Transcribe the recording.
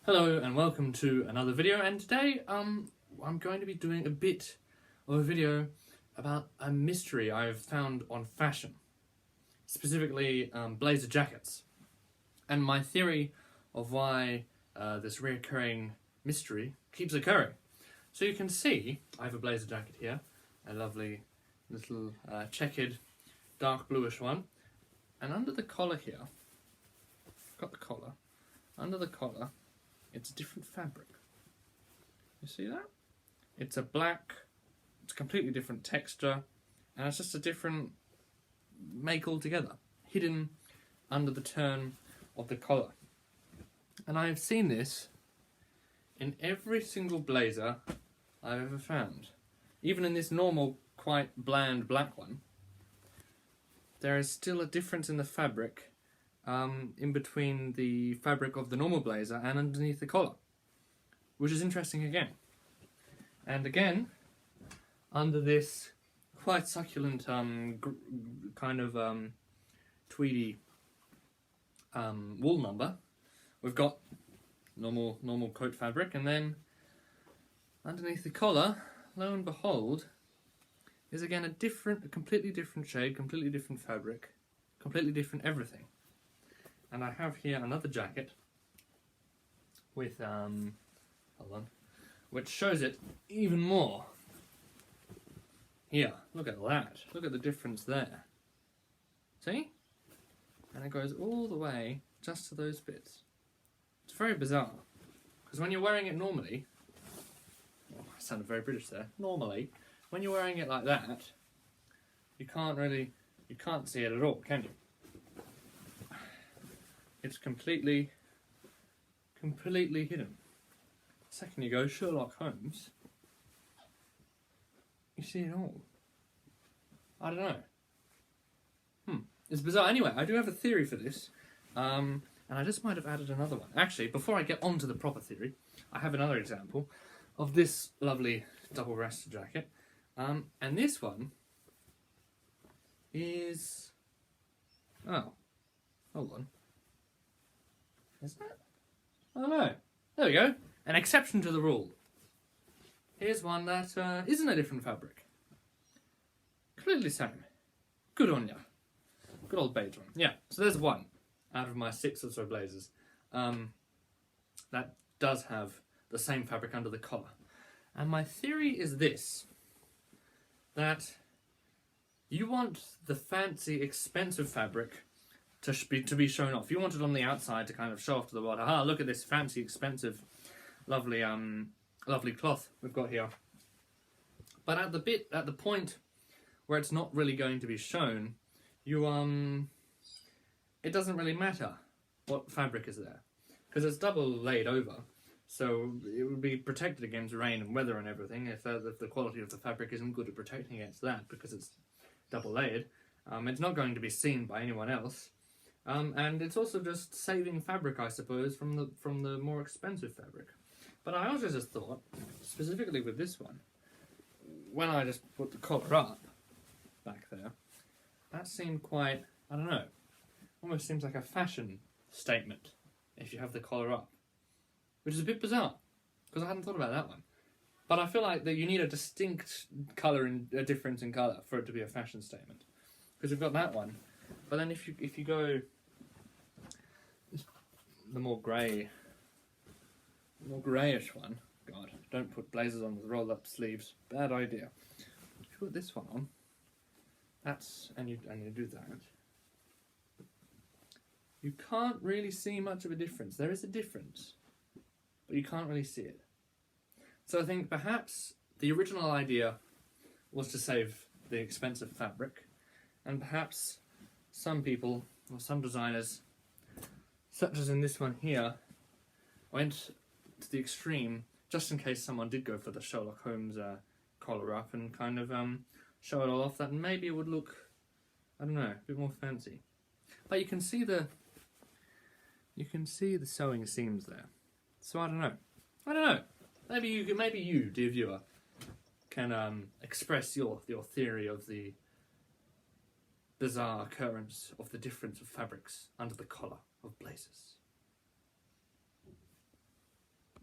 Hello and welcome to another video, and today I'm going to be doing a bit of a video about a mystery I've found on fashion, specifically blazer jackets, and my theory of why this reoccurring mystery keeps occurring. So you can see I have a blazer jacket here, a lovely little checkered dark bluish one, and under the collar here, I've got the collar, under the collar it's a different fabric. You see that? It's a black, it's a completely different texture, and it's just a different make altogether, hidden under the turn of the collar. And I've seen this in every single blazer I've ever found. Even in this normal, quite bland black one, there is still a difference in the fabric in between the fabric of the normal blazer and underneath the collar, which is interesting again. And again, under this quite succulent kind of tweedy wool number, we've got normal coat fabric, and then underneath the collar, lo and behold, is again a completely different shade, completely different fabric, completely different everything. And I have here another jacket with, hold on, which shows it even more. Here, look at that. Look at the difference there. See? And it goes all the way just to those bits. It's very bizarre. Because when you're wearing it normally, oh, I sounded very British there. Normally, when you're wearing it like that, you can't see it at all, can you? It's completely hidden. The second you go Sherlock Holmes, you see it all. I don't know. It's bizarre. Anyway, I do have a theory for this, and I just might have added another one. Actually, before I get on to the proper theory, I have another example of this lovely double-breasted jacket, and this one is... oh, hold on. Is that? Oh no. There we go. An exception to the rule. Here's one that isn't a different fabric. Completely same. Good on ya. Good old beige one. Yeah, so there's one out of my 6 or so blazers that does have the same fabric under the collar. And my theory is this, that you want the fancy, expensive fabric to be shown off. You want it on the outside to kind of show off to the world. Aha, look at this fancy, expensive, lovely cloth we've got here. But at the point where it's not really going to be shown, it doesn't really matter what fabric is there, because it's double laid over, so it would be protected against rain and weather and everything. If the quality of the fabric isn't good at protecting against that, because it's double layered, it's not going to be seen by anyone else. And it's also just saving fabric, I suppose, from the more expensive fabric. But I also just thought, specifically with this one, when I just put the collar up back there, that seemed quite, I don't know, almost seems like a fashion statement if you have the collar up, which is a bit bizarre because I hadn't thought about that one. But I feel like that you need a distinct colour and a difference in colour for it to be a fashion statement, because you've got that one. But then if you go the more greyish one, God, don't put blazers on with rolled up sleeves, bad idea. If you put this one on, and you do that, you can't really see much of a difference. There is a difference, but you can't really see it. So I think perhaps the original idea was to save the expensive fabric, and perhaps some people, or some designers, such as in this one here, went to the extreme just in case someone did go for the Sherlock Holmes collar up and kind of show it all off, that maybe it would look, I don't know, a bit more fancy. But you can see the sewing seams there. So I don't know. Maybe you, dear viewer, can express your theory of the bizarre occurrence of the difference of fabrics under the collar of blazers.